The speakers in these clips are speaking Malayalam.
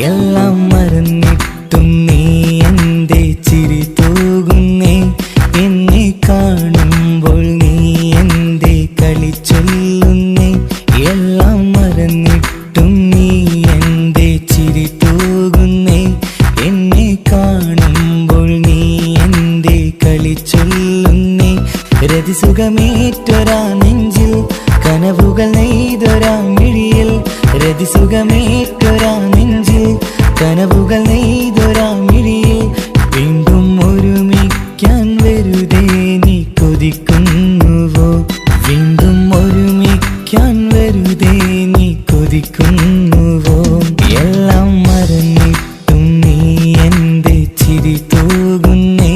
എല്ലാം മറന്നിട്ടും നീ എന്റെ ചിരി തൂകുന്നേ, എന്നെ കാണുമ്പോൾ നീ എന്റെ കളി ചൊല്ലുന്നേ. എല്ലാം മറന്നിട്ടും നീ എന്റെ ചിരി തൂകുന്നേ, എന്നെ കാണുമ്പോൾ നീ എന്റെ കളി ചൊല്ലുന്നേ. രതിസുഖമേറ്റൊരാ നെഞ്ചിൽ കനവുകൾ നെയ്തൊരാ മിഴിയിൽ, രതിസുഖമേറ്റൊരാ നെഞ്ചിൽ കനവുകൾ നെയ്തൊരാ മിഴിയിൽ. വീണ്ടും ഒരുമിക്കാൻ വെറുതെ നീ കൊതിക്കുന്നുവോ, വീണ്ടും ഒരുമിക്കാൻ വെറുതെ നീ കൊതിക്കുന്നുവോ. എല്ലാം മറന്നിട്ടും നീ എന്റെ ചിരി തൂകുന്നേ,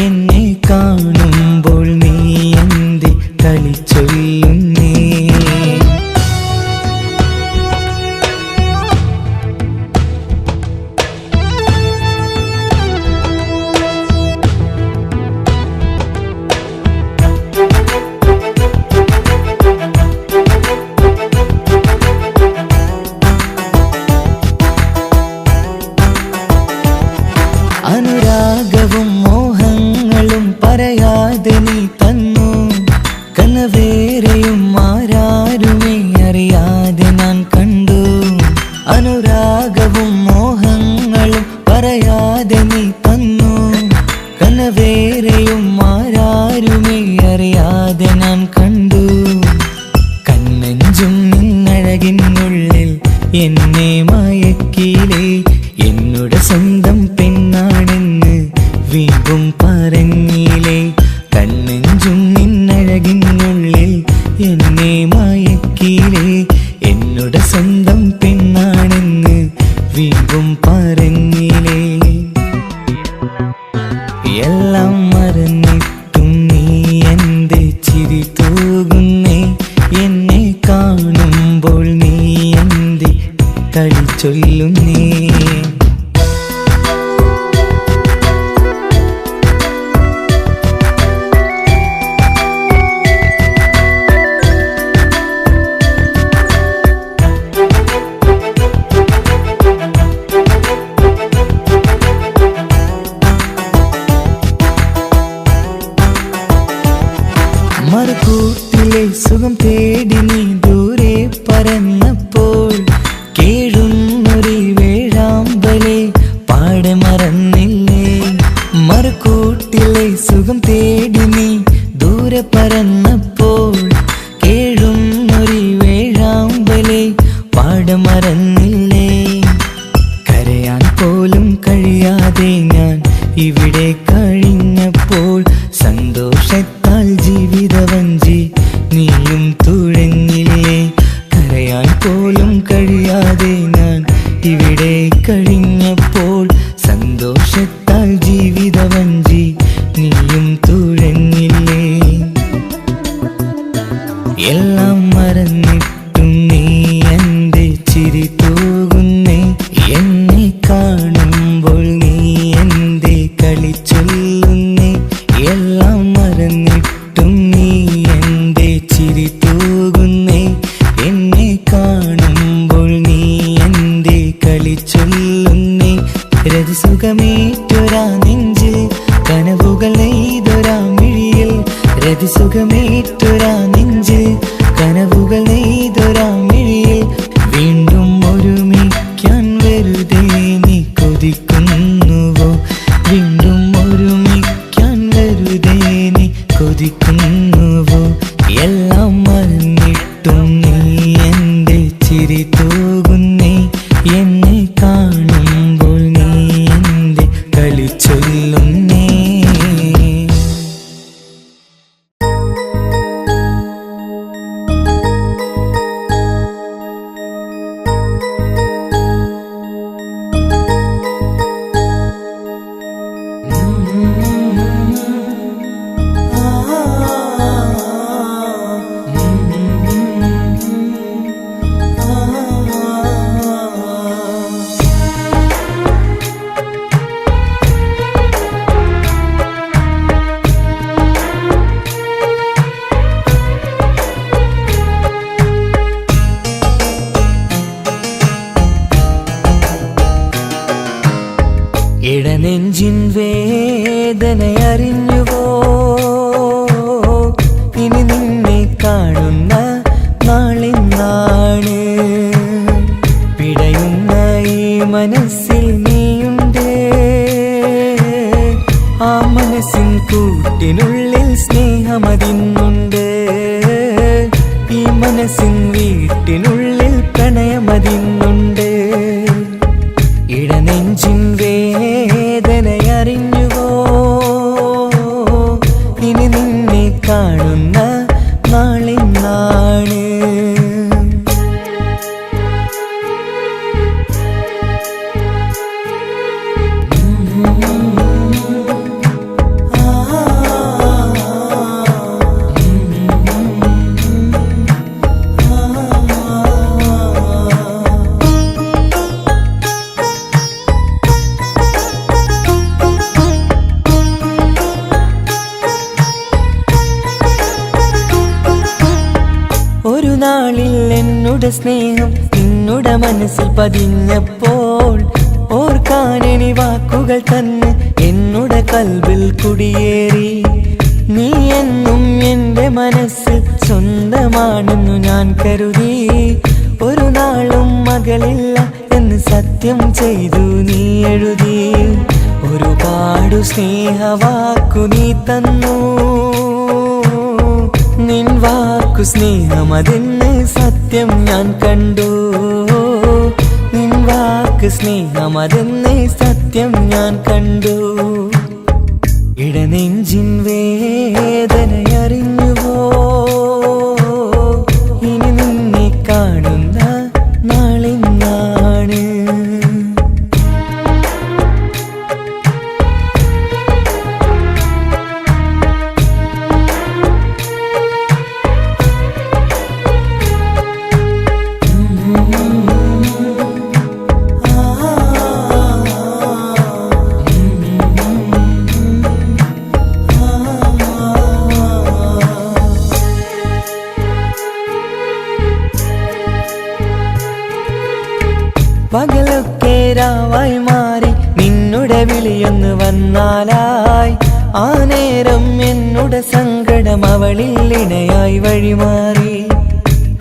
എന്നെ കാണുമ്പോൾ നീ എന്റെ കളി ചൊല്ലുന്നേ. അനുരാഗവും മോഹങ്ങളും പറയാതെ നീ തന്നു, കനവേറെയും ആരാരുമേ അറിയാതെ ഞാൻ കണ്ടു. അനുരാഗവും മോഹങ്ങളും പറയാതെ നീ തന്നു, കനവേറെയും ആരാരുമേ അറിയാതെ ഞാൻ കണ്ടു. കണ്ണഞ്ചും നിന്നഴകിനുള്ളിൽ എന്നെ മയക്കിലേ, എന്നോട് സ്വന്തം പെണ്ണാണെന്ന് വീണ്ടും പറഞ്ഞില്ലേ. കണ്ണെഞ്ചും നിന്നഴകിനുള്ളിൽ എന്നെ മയക്കിലേ, എന്നോട് സ്വന്തം പെണ്ണാണെന്ന് വീണ്ടും പറഞ്ഞില്ലേ. എല്ലാം മറന്നിട്ടും നീ എന്റെ ചിരി തൂകുന്നേ, എന്നെ കാണുമ്പോൾ നീ എന്റെ കളി ചൊല്ലുന്നേ. മറുകൂട്ടിലെ സുഖം തേടി നീ ദൂരെ പറന്നപ്പോൾ, കേഴുന്നൊരു വേഴാമ്പലെ പാടെ മറന്നില്ലേ. മറുകൂട്ടിലെ സുഖം തേടി നീ ദൂരെ പറന്നപ്പോൾ, കേഴുന്നൊരു വേഴാമ്പലെ പാടെ മറന്നില്ലേ. കരയാൻ പോലും കഴിയാതെ ഞാൻ ഇവിടെ കഴിഞ്ഞപ്പോൾ, സന്തോഷത്താൽ ജീവിതവഞ്ചി നീയും തുഴഞ്ഞില്ലേ. കരയാൻ പോലും കഴിയാതെ ഞാൻ ഇവിടെ കഴിഞ്ഞപ്പോൾ, സന്തോഷത്താൽ ജീവിതവഞ്ചി നീയും തുഴഞ്ഞില്ലേ. എല്ലാം മറന്നിട്ടും നീ രതിസുഖമേറ്റൊരാ നെഞ്ചിൽ കനവുകൾ നെയ്തൊരാ മിഴിയിൽ രതിസുഖമേറ്റൊരാ നെഞ്ചിൽ കനവുകൾ നെയ്തൊരാ മിഴിയിൽ വീണ്ടും ഒരുമിക്കാൻ വെറുതെ നീ കൊതിക്കുന്നുവോ വീണ്ടും ഒരുമിക്കാൻ വെറുതെ നീ കൊതിക്കുന്നുവോ എല്ലാം മറന്നിട്ടും നീ എൻ്റെ ചിരി തൂകുന്നേ എന്നെ കാണുമ്പോൾ നീ എൻ്റെ കളി ചൊല്ലുന്നേ ഇടനെഞ്ചിൻ വേദനയറിഞ്ഞുവോ ഇനി നിന്നെ കാണുന്ന നാളെന്നാണ് പിടയുന്ന ഈ മനസ്സിൽ നീയുണ്ട് ആ മനസ്സിൻ കൂട്ടിനുള്ളിൽ സ്നേഹമതിന്നുണ്ട് ഈ മനസ്സിൻ വീട്ടിനുള്ളിൽ പ്രണയമതിന്നുണ്ട് ഇടനെഞ്ചിൻ വേദനയറിഞ്ഞുവോ ഇനി നിന്നെ കാണുന്ന നാളെന്നാണ് ഒരു നാളിൽ എന്നുടെ സ്നേഹം നിന്നുടെ മനസ്സിൽ പതിഞ്ഞപ്പോൾ ഓർക്കാനെനി വാക്കുകൾ തന്നെ എന്നുടെ കൽബിൽ കുടിയേറി നീ എന്നും എൻ്റെ മനസ്സിൽ സ്വന്തമാണെന്നു ഞാൻ കരുതി ഒരു നാളും മകളില്ല എന്ന് സത്യം ചെയ്തു നീ എഴുതി ഒരുപാടു സ്നേഹവാക്കു നീ തന്നു നിൻ വാക്കു സ്നേഹമതെന്ന് സത്യം ഞാൻ കണ്ടു നിൻ വാക്ക് സ്നേഹമതെന്ന് സത്യം ഞാൻ കണ്ടു ഇടനെഞ്ചിൻ വേദനയറിഞ്ഞുവോ ഇനി നിന്നെ കാണുന്ന നാളെന്നാണ് പകലൊക്കെ രാവായി മാറി നിന്നുടെ വിളിയൊന്ന് വന്നാലായി ആ നേരം എന്നുടെ സങ്കടം അവളിൽ ഇണയായി വഴിമാറി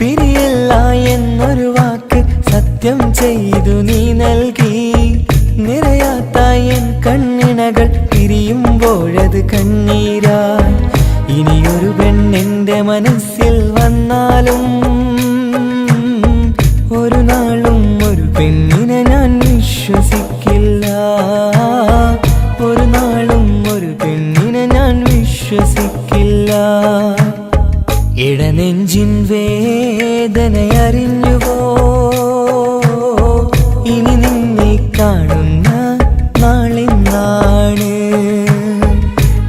പിരിയില്ല എന്നൊരു വാക്ക് സത്യം ചെയ്തു നീ നൽകി നിറയാത്ത എൻ കണ്ണിണകൾ പിരിയുമ്പോഴത് കണ്ണീരായി ഇനിയൊരു പെണ്ണെന്റെ മനസ്സിൽ വന്നാലും ഒരു നാളും ഒരു പെണ്ണിനെ ഞാൻ വിശ്വസിക്കില്ല ഒരു നാളും ഒരു പെണ്ണിനെ ഞാൻ വിശ്വസിക്കില്ല ഇടനെഞ്ചിൻ വേദനയറിഞ്ഞുവോ ഇനി നിന്നെ കാണുന്ന നാളെന്നാണ്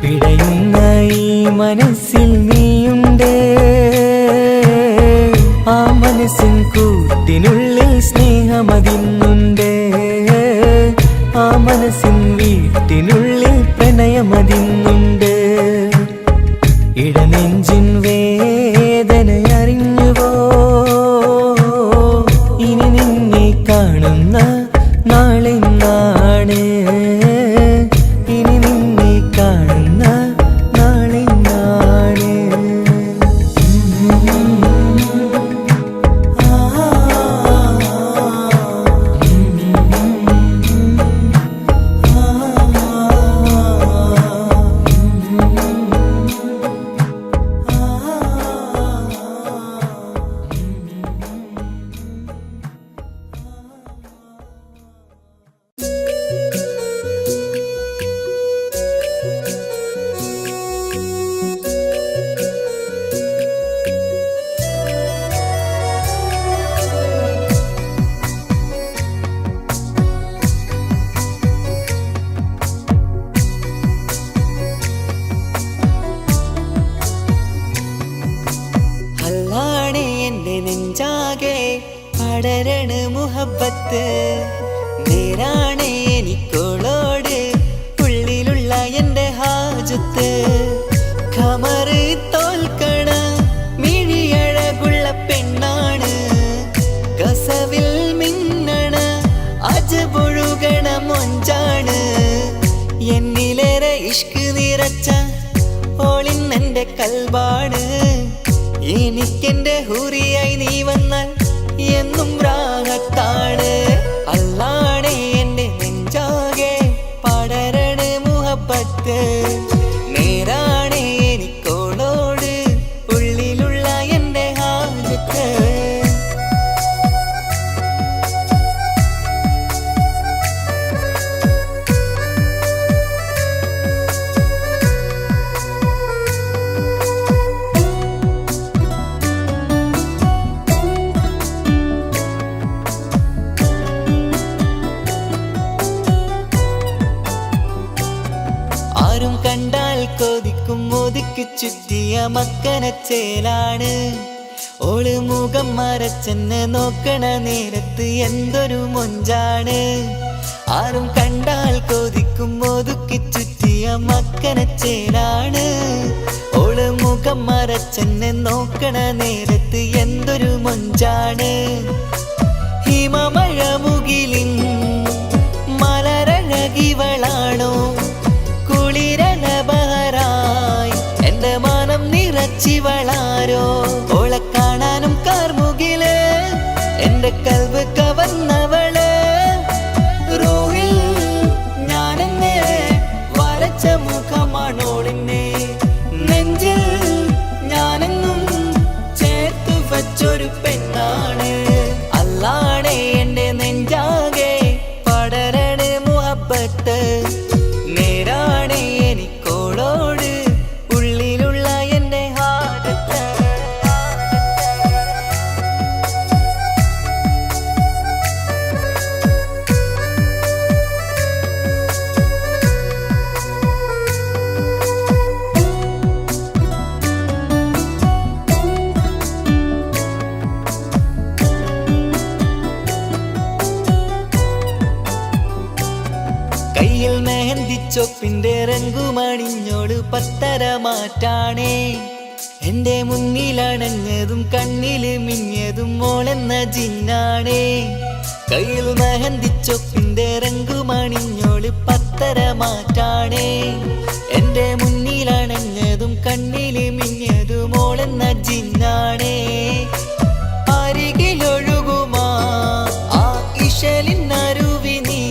പിടയുന്ന ഈ മനസ്സിൽ നീയുണ്ട് ആ മനസ്സിൻ കൂട്ടിനുള്ളിൽ സ്നേഹമതിന്നുണ്ട് മുഹബത്ത് നേരാണ് എനിക്കോളോട് ഉള്ളിലുള്ള എൻ്റെ ഹാജത്ത് ഖമറ് തോൽക്കണ മിഴിയഴകുള്ള പെണ്ണാണ് കസവിൽ മിന്നണ അജബൊഴുകണ മൊഞ്ചാണ് എന്നിലേറെ ഇഷ്ക് നിറച്ച ഓളിന്നെൻ്റെ കൽബാണ് എനിക്കെന്റെ ഹൂറിയായി നീ വന്നാൽ എന്നും രാഗത്താണ് അല്ലാണേ എൻ്റെ നെഞ്ചാകെ പടരണ മുഹബത്ത് നേരാണേ എനിക്കോളോട് ഉള്ളിലുള്ള എൻ്റെ ഹാജത്ത് ആരും കണ്ടാൽ കൊതിക്കും ഒതുക്കി ചുറ്റിയ മക്കനച്ചേലാണ് ഓള് മുഖം മറച്ചെന്നെ നോക്കണ നേരത്ത് എന്തൊരു മൊഞ്ചാണ് ആരും കണ്ടാൽ കൊതിക്കും ഒതുക്കി ചുറ്റിയ മക്കനച്ചേലാണ് ഓള് മുഖം മറച്ചെന്നെ നോക്കണ നേരത്ത് എന്തൊരു മൊഞ്ചാണ് ഹിമമഴ മുകിലിൻ മലരഴകിവളാണോ കുളിരലബഹരായി എൻ്റെ മാനം നിറച്ചിവളാരോ ഓളെ കാണാനും കാർമുകില് എൻ്റെ കൽബ് കവർന്നവള് റൂഹിൽ ഞാനെന്നെ വരച്ച മുഖമാണോളിന്നെ നെഞ്ചിൽ ഞാനെന്നും ചേർത്തു വച്ചൊരു പെണ്ണാണ് അല്ലാണേ എൻ്റെ നെഞ്ചാകെ പടരണ മുഹബത്ത് നേരാണേ എനിക്കോളോട് ഉള്ളിലുള്ള എൻ്റെ ഹാജത്ത് കയ്യിൽ മെഹന്തിച്ചൊപ്പിന്റെ രംഗുമണിഞ്ഞോട് പത്തര മാറ്റാണേ എൻ്റെ മുന്നിലണഞ്ഞതും കണ്ണില് മിഞ്ഞതും മോളെന്ന ജിന്നാണേ കയ്യിൽ മെഹന്തിച്ചൊപ്പിന്റെ രംഗുമണിഞ്ഞോട് പത്തര മാറ്റാണേ എൻ്റെ മുന്നിലണഞ്ഞതും കണ്ണില് മിഞ്ഞതും മോളെന്ന ജിന്നാണേ അരികിലൊഴുകുമാ ആ ഇശലിനരുവി നീ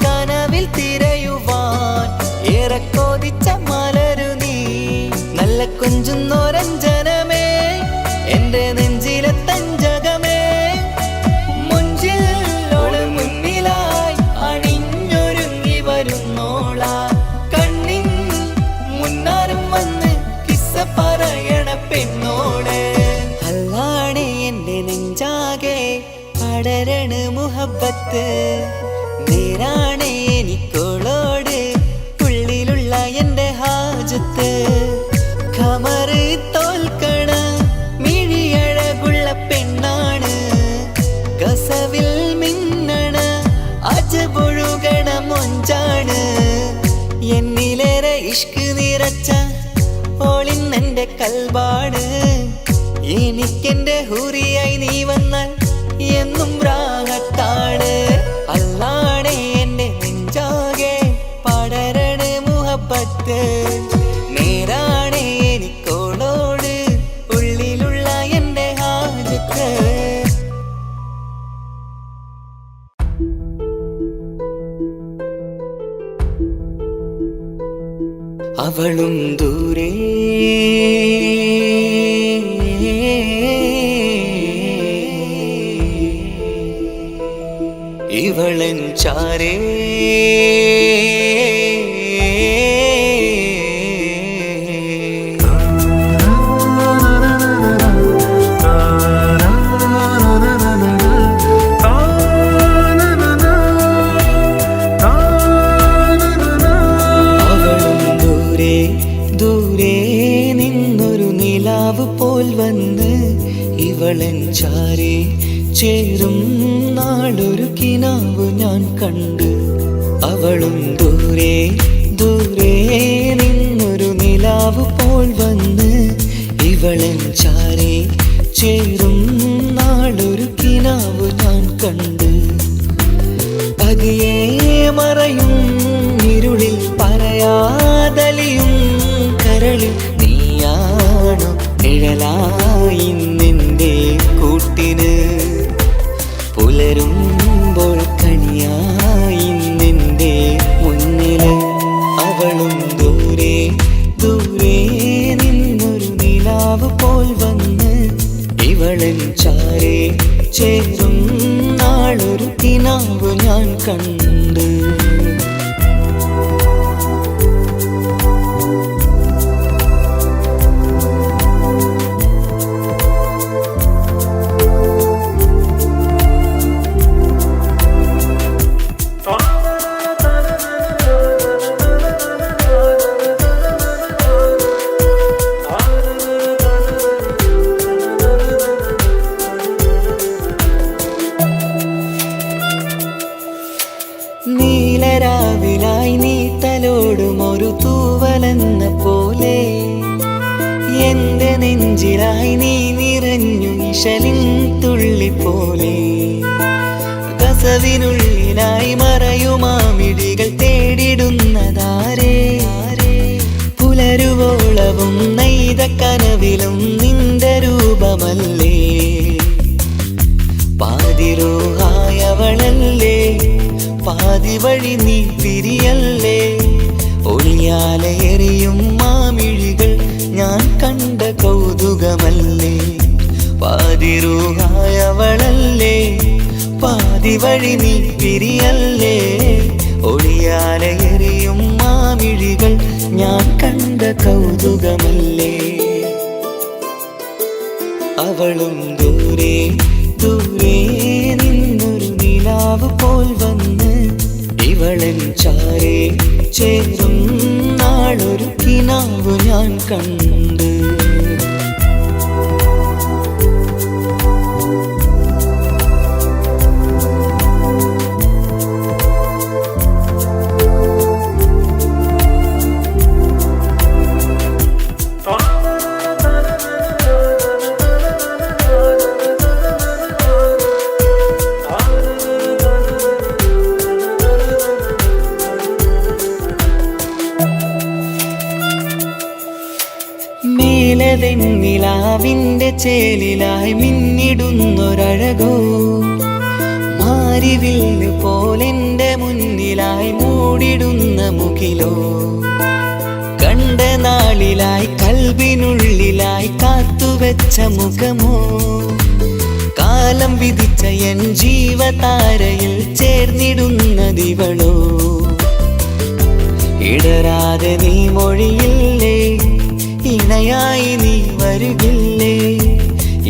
കനവിൽ തിരയുവാൻ ഏറെ കൊതിച്ച മലരു നീ നല്ല കൊഞ്ചുന്നോരഞ്ജനമേ എൻ്റെ നെഞ്ചിലെ തഞ്ചകമേ മുഞ്ചിൽ ഓള് മുന്നിലായി അണിഞ്ഞൊരുങ്ങി വരുന്നോള കണ്ണിൻ മുന്നാരും വന്ന് കിസ്സ പറയണ പെണ്ണോട് അല്ലാണേ എൻ്റെ നെഞ്ചാകെ പടരണ മുഹബത്ത് നേരാണേ എനിക്കോളോട് ഉള്ളിലുള്ള എൻ്റെ ഹാജത്ത് ഖമറ് തോൽക്കണ മിഴിയഴകുള്ള പെണ്ണാണ് കസവിൽ മിന്നണ അജബൊഴുകണ മൊഞ്ചാണ് എന്നിലേറെ ഇഷ്ക് നിറച്ച ഓളിന്നെൻ്റെ കൽബാണ് എനിക്കെന്റെ ഹൂറിയായി നീ വന്നാൽ എന്നും രാഗത്താണ് അല്ലാണേ എൻ്റെ നെഞ്ചാകെ പടരണ മുഹബത്ത് നേരാണേ എനിക്കോളോട് ഉള്ളിലുള്ള എൻ്റെ ഹാജത്ത് അവളും ദൂരെ ഇവളൻ ചാരേ പോൽ വന്ന് ഇവളൻ ചാരേ ചേരും നാളൊരു കിനാവ് ഞാൻ കണ്ട്. അവളും ദൂരെ ദൂരെ നിന്നൊരു നിലാവ് പോൽ വന്ന് ഇവളൻ ചാരെ ചേരും നാളൊരു കിനാവ് ഞാൻ കണ്ട്. പതിയെ മറയും ഇരുളിൽ പറയാതലിയും കരളിൽ നീയാണോ നിഴലായി നിന്റെ കൂട്ടിന്. പുലരുമ്പോൾ കണിയായി നിന്റെ മുന്നില്. അവളും ദൂരെ ദൂരെ നിന്നൊരു നിലാവ് പോൽ വന്ന് ഇവളൻ ചാരെ ചേരും നാളൊരു കിനാവ് ഞാൻ കണ്ട്. നീലരാവിലായി നീ തലോടും ഒരു തൂവലെന്ന പോലെ എന്റെ നെഞ്ചിലായി നീ നിറഞ്ഞു ഇശലിൻ തുള്ളി പോലെ. കസവിനുള്ളിലായി മറയുമാമിഴികൾ തേടിടുന്നതാരേ. പുലരുവോളവും നെയ്ത കനവിലും നിന്റെ രൂപമല്ലേ. പാതിരോഹായവളല്ലേ പാതി വഴി നീ തിരിയല്ലേ. ഒളിയാലെറിയും മാമിഴികൾ ഞാൻ കണ്ട കൗതുകമല്ലേ. പാതിരൂഹായവളല്ലേ പാതി വഴി നീ തിരിയല്ലേ. ഒളിയാലെറിയും മാമിഴികൾ ഞാൻ കണ്ട കൗതുകമല്ലേ. അവളും ദൂരെ ദൂരെ നിന്നൊരു നിലാവ് പോൽ വന്ന് ഇവളൻ ചാരെ ചേരും നാളൊരു കിനാവ് ഞാൻ കണ്ട്. നിലാവിന്റെ ചേലിലായി മിന്നിടുന്നൊരഴകോ മാരിവില്ല് പോലെന്റെ മുന്നിലായി മൂടിടുന്ന മുകിലോ. കണ്ട നാളിലായി കൽബിനുള്ളിലായി കാത്തുവെച്ച മുഖമോ. കാലം വിധിച്ച എൻ ജീവതാരയിൽ ചേർന്നിടുന്നതിവളോ. ഇടരാതെ നീ മൊഴിയില്ലേ ഇണയായി നീ വരുകില്ലേ.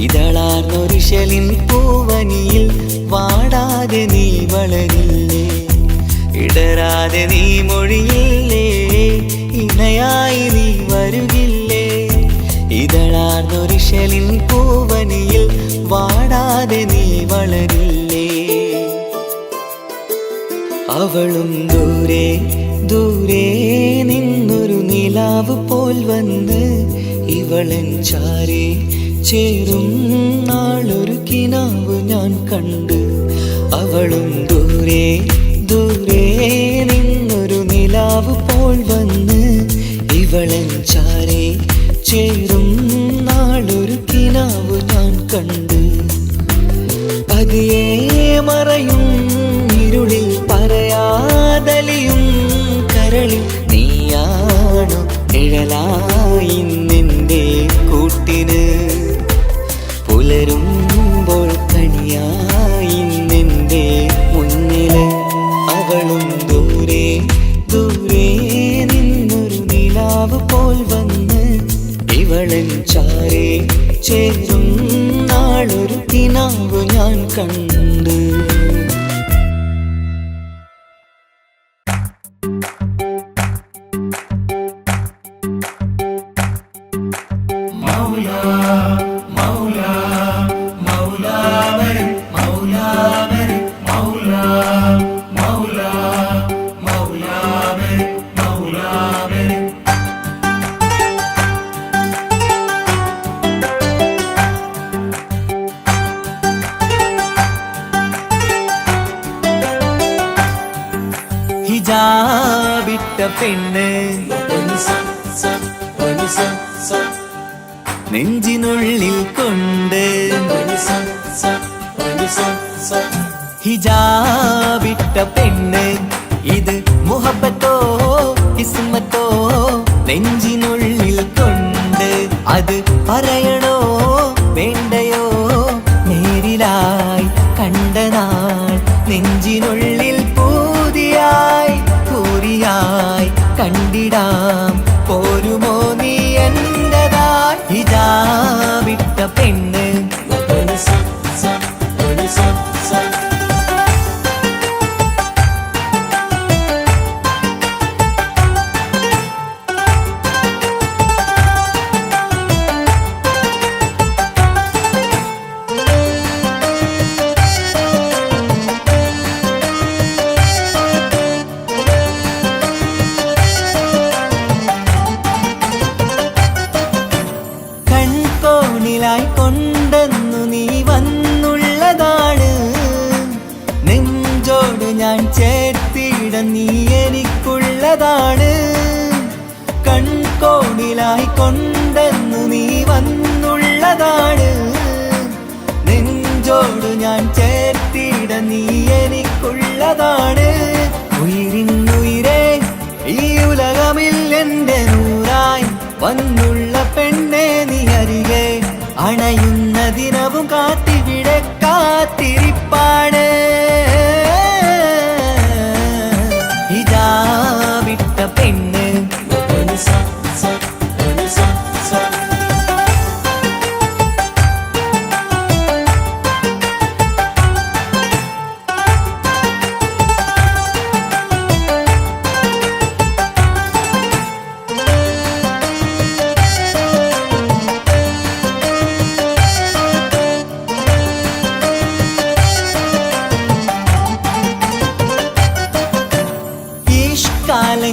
ഇതളാർന്നൊരിശലിൻ പൂവനിയിൽ വാടാതെ നീ വളരില്ലേ. ഇടരാതെ നീ മൊഴിയില്ലേ ഇണയായി നീ വരുകില്ലേ. ഇതളാർന്നൊരിശലിൻ പൂവനിയിൽ വാടാതെ നീ വളരില്ലേ. അവളും ദൂരെ ദൂരെ നിന്നൊരു നിലാവ് പോൽ വന്ന് ഇവളൻ ചാരെ ചേരും നാളൊരു കിനാവ് ഞാൻ കണ്ട്. അവളും ദൂരെ ദൂരെ നിന്നൊരു നിലാവ് പോൽ വന്ന് ഇവളൻ ചാരെ ചേരും നാളൊരു കിനാവ് ഞാൻ കണ്ട്. പതിയെ മറയും ഇരുളിൽ പറയാതലിയും കരളിൽ നീയാണോ നിഴലായി നിന്റെ കൂട്ടിന്. പുലരുമ്പോൾ കണിയായി നിന്റെ മുന്നില്. അവളും ദൂരെ ദൂരെ നിന്നൊരു നിലാവ് പോൽ വന്ന് ഇവളൻ ചാരെ ചേരും നാളൊരു കിനാവ് ഞാൻ കണ്ട്. മൗലാ മൗലാ മൗലാ വരും ഹിജാബിട്ട പെണ്ണ് നെഞ്ചിനുള്ളിൽ കൊണ്ട് ഹിജാബിട്ട പെണ്ണ് ഇത് മുഹബത്തോ കിസ്മത്തോ നെഞ്ചിനുള്ളിൽ കൊണ്ട് അത് പറയണോ വേണ്ടയോ നേരിലായി കണ്ട നാൾ നെഞ്ചിനുള്ളിൽ പൂതിയായി പൂരിയായി കണ്ടിടാം പോരുമോ നീ എന്റതായി ഹിജാബിട്ട പെണ്ണ് കൊണ്ടെന്നു നീ വന്നുള്ളതാണ് നെഞ്ചോട് ഞാൻ ചേർത്തിട നീ എനിക്കുള്ളതാണ് കൺകോണിലായി കൊണ്ടെന്നു നീ വന്നുള്ളതാണ് നെഞ്ചോട് ഞാൻ ചേർത്തിട നീ എനിക്കുള്ളതാണ് ഉയിരിന്നുയിരേ ഈ ഉലകമിൽ എന്റെ നൂറായി വന്നുള്ള പെണ്ണെ നീ അരികെ അണയുന്ന ദിനവും കാത്തിവിടെ കാത്തിരിപ്പാണ് ഹിജാബിട്ട പെണ്ണ്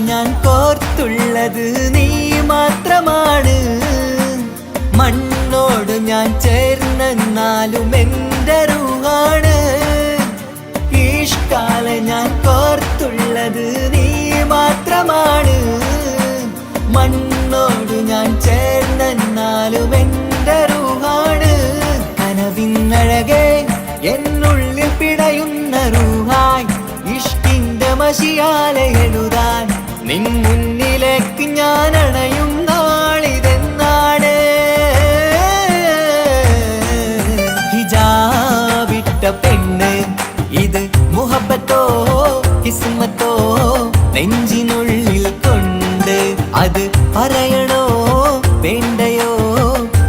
ഞാൻ കോർത്തുള്ളത് നീ മാത്രമാണ് മണ്ണോട് ഞാൻ ചേർന്നെന്നാലും എൻ്റെ റൂഹാണ് ഈഷ്കാല ഞാൻ കോർത്തുള്ളത് നീ മാത്രമാണ് മണ്ണോട് ഞാൻ ചേർന്നെന്നാലും എൻ്റെ റൂഹാണ് കനവിന്നഴകെ എന്നുള്ളിൽ പിടയുന്ന റൂഹായി ഇഷ്കിന്റെ മഷിയാലെ എഴുതാൻ നിൻ മുന്നിലേക്ക് ഞാൻ അണയും നാളിതെന്നാണ് ഹിജാബിട്ട പെണ്ണ് ഇത് മുഹബത്തോ കിസ്മത്തോ നെഞ്ചിനുള്ളിൽ കൊണ്ട് അത് പറയണോ വേണ്ടയോ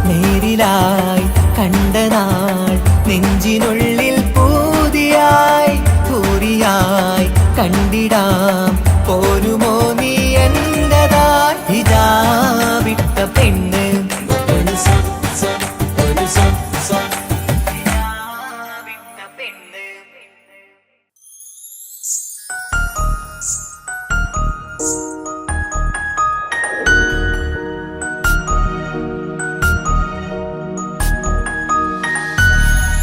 നേരിലായി കണ്ട നാൾ നെഞ്ചിനുള്ളിൽ പൂതിയായി പൂരിയായി കണ്ടിടാം പോരുമോ നീ എന്റതായി ഹിജാബിട്ട പെണ്ണ്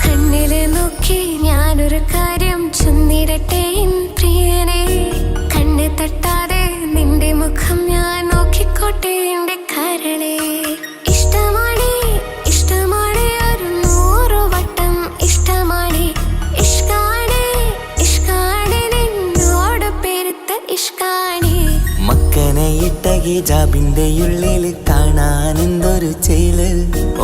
കണ്ണിലെ നോക്കി ഞാനൊരു കാര്യം ചൊന്നിടട്ടെ പ്രിയനെ കണ്ണ് തട്ടാതെ നിന്റെ മുഖം ഞാൻ നോക്കിക്കോട്ടെ എന്റെ കരളെ ഇഷ്ടമാണ് ഇഷ്ടമാണ് ഒരു 100 വട്ടം ഇഷ്ടമാണ് ഇഷ്കാണ് ഇഷ്കാണ് നിന്നോട് പെരുത്ത ഇഷ്കാണ് മക്കനയിട്ട ഹിജാബിന്റെ ഉള്ളിൽ കാണാൻ എന്തൊരു ചേല്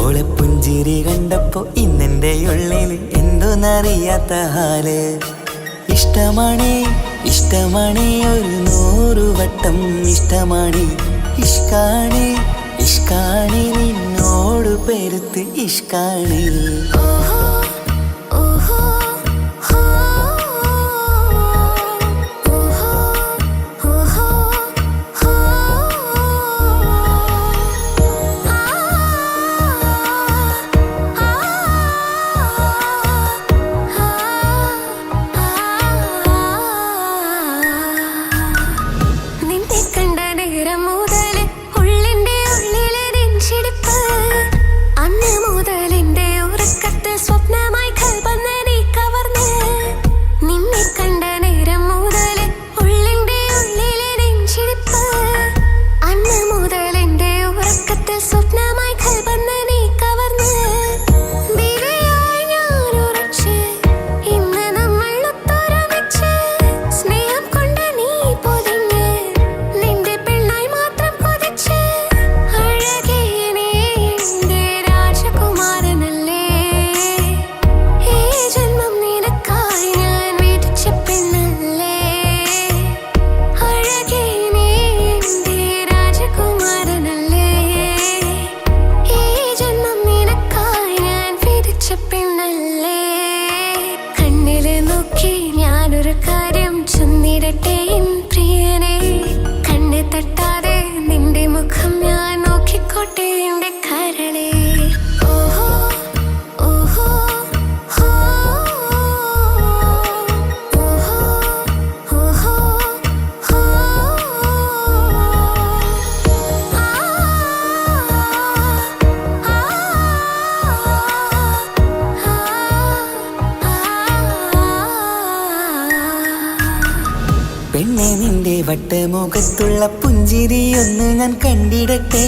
ഓളെ പുഞ്ചിരി കണ്ടപ്പോ ഇന്നെന്റെ ഉള്ളിൽ എന്തോന്നറിയാത്ത ഹാല് ഇഷ്ടമാണ് ഇഷ്ടമാണ് ഒരു 100 വട്ടം ഇഷ്ടമാണ് ഇഷ്കാണ് ഇഷ്കാണ് നിന്നോട് പെരുത്ത് ഇഷ്കാണ് അന്ന് മുതൽ എന്റെ ഉറക്കത്തെ നോക്കി ഞാനൊരു കാര്യം ചൊന്നിടട്ടെ എൻ പ്രിയനെ. കണ്ണ് തട്ടാതെ നിന്റെ മുഖം ഞാൻ നോക്കിക്കോട്ടെ എന്റെ കരളെ. ഓഹോ ഓഹോ ഹോ ഓഹോ ഓഹോ ഹോ ആ പെണ്ണെ നിന്റെ വട്ടമുഖത്തുള്ള പുഞ്ചിരിയൊന്ന് ഞാൻ കണ്ടിടട്ടെ.